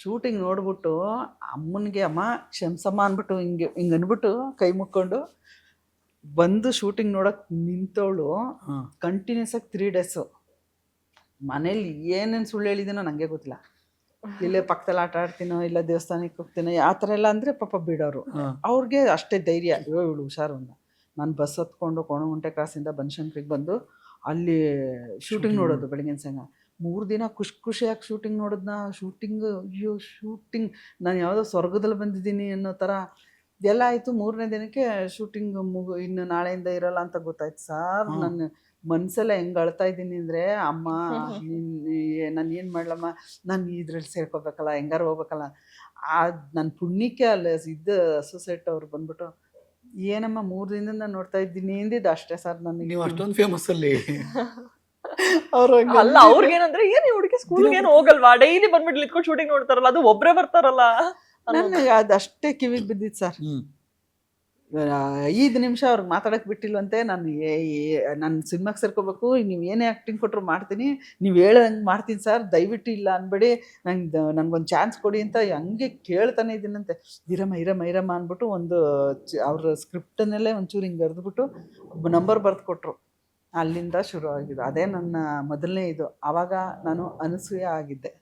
Shooting ನೋಡ್ಬಿಟ್ಟು ಅಮ್ಮನಿಗೆ ಅಮ್ಮ ಕ್ಷಮಿಸಮ್ಮ ಅಂದ್ಬಿಟ್ಟು ಹಿಂಗೆ ಅಂದ್ಬಿಟ್ಟು ಕೈ ಮುಕ್ಕೊಂಡು ಬಂದು ಶೂಟಿಂಗ್ ನೋಡೋಕೆ ನಿಂತವಳು. ಕಂಟಿನ್ಯೂಸ್ ಆಗಿ 3 ಡೇಸು ಮನೇಲಿ ಏನೇನು ಸುಳ್ಳು ಹೇಳಿದ್ದೀನೋ ನನಗೆ ಗೊತ್ತಿಲ್ಲ. ಇಲ್ಲೇ ಪಕ್ಕದಲ್ಲಿ ಆಟ ಆಡ್ತೀನೋ, ಇಲ್ಲ ದೇವಸ್ಥಾನಕ್ಕೆ ಹೋಗ್ತೀನೋ, ಆ ಥರ ಎಲ್ಲ ಅಂದರೆ ಪಾಪ ಬಿಡೋರು. ಅವ್ರಿಗೆ ಅಷ್ಟೇ ಧೈರ್ಯ, ಇವಳು ಹುಷಾರು ಅಂತ. ನಾನು ಬಸ್ ಹತ್ಕೊಂಡು ಕೋಣಗುಂಟೆ ಕ್ರಾಸಿಂದ ಬನಶಂಕರಿಗೆ ಬಂದು ಅಲ್ಲಿ ಶೂಟಿಂಗ್ ನೋಡೋದು ಬೆಳಗಿನ ಸಂಗ 3 ದಿನ ಖುಷಿಯಾಗಿ ಶೂಟಿಂಗ್ ನೋಡಿದ್ನ. ಶೂಟಿಂಗ್ ನಾನು ಯಾವುದೋ ಸ್ವರ್ಗದಲ್ಲಿ ಬಂದಿದ್ದೀನಿ ಅನ್ನೋ ಥರ ಎಲ್ಲ ಆಯಿತು. 3ನೇ ದಿನಕ್ಕೆ ಶೂಟಿಂಗ್ ಇನ್ನು ನಾಳೆಯಿಂದ ಇರೋಲ್ಲ ಅಂತ ಗೊತ್ತಾಯ್ತು ಸರ್. ನನ್ನ ಮನಸ್ಸೆಲ್ಲ ಹೆಂಗೆ ಅಳ್ತಾ ಇದ್ದೀನಿ ಅಂದರೆ, ಅಮ್ಮ ನಾನು ಏನು ಮಾಡಲಮ್ಮ, ನಾನು ಇದ್ರಲ್ಲಿ ಸೇರ್ಕೋಬೇಕಲ್ಲ, ಹೆಂಗಾರು ಹೋಗ್ಬೇಕಲ್ಲ. ನನ್ನ ಪುಣ್ಯಕ್ಕೆ ಅಲ್ಲಿ ಅಸೋಸಿಯೇಟ್ ಅವ್ರು ಬಂದ್ಬಿಟ್ಟು, ಏನಮ್ಮ 3 ದಿನದಿಂದ ನಾನು ನೋಡ್ತಾ ಇದ್ದೀನಿ ಅಂದಿದ್ದು ಅಷ್ಟೇ ಸರ್. ನನಗೆ ನೀವು ಅಷ್ಟೊಂದು ಫೇಮಸ್ ಅಲ್ಲಿ. ಅವರು ಅಲ್ಲ ಅವ್ರಿಗೇನಂದ್ರೆ ಏನ್ ಹುಡುಗಿ ಸ್ಕೂಲ್ಗೆ ಏನು ಹೋಗಲ್ವಾ, ಡೈಲಿ ಬಂದ್ಬಿಟ್ಟು ಇಟ್ಕೊಂಡು ಶೂಟಿಂಗ್ ನೋಡ್ತಾರಲ್ಲ, ಅದು ಒಬ್ರೇ ಬರ್ತಾರಲ್ಲ. ನನಗೆ ಅದಷ್ಟೇ ಕಿವಿಗೆ ಬಿದ್ದಿತ್ತು ಸರ್. 5 ನಿಮಿಷ ಅವ್ರಿಗೆ ಮಾತಾಡೋಕೆ ಬಿಟ್ಟಿಲ್ವಂತೆ. ನಾನು ಸಿನಿಮಾಗೆ ಸೇರ್ಕೋಬೇಕು, ನೀವು ಏನೇ ಆ್ಯಕ್ಟಿಂಗ್ ಕೊಟ್ಟರು ಮಾಡ್ತೀನಿ, ನೀವು ಹೇಳ್ದಂಗೆ ಮಾಡ್ತೀನಿ ಸರ್, ದಯವಿಟ್ಟು ಇಲ್ಲ ಅನ್ಬೇಡಿ, ನನಗೊಂದು ಚಾನ್ಸ್ ಕೊಡಿ ಅಂತ ಹಂಗೆ ಕೇಳ್ತಾನೆ ಇದ್ದೀನಂತೆ. ಇರಮ್ಮ ಅಂದ್ಬಿಟ್ಟು ಒಂದು ಅವ್ರ ಸ್ಕ್ರಿಪ್ಟನ್ನಲ್ಲೇ ಒಂಚೂರು ಹಿಂಗೆ ಬರೆದ್ಬಿಟ್ಟು ನಂಬರ್ ಬರೆದು ಕೊಟ್ಟರು. ಅಲ್ಲಿಂದ ಶುರು ಆಗಿದೆ. ಅದೇ ನನ್ನ ಮೊದಲನೇ ಇದು. ಆವಾಗ ನಾನು ಅನಸೂಯ ಆಗಿದ್ದೆ.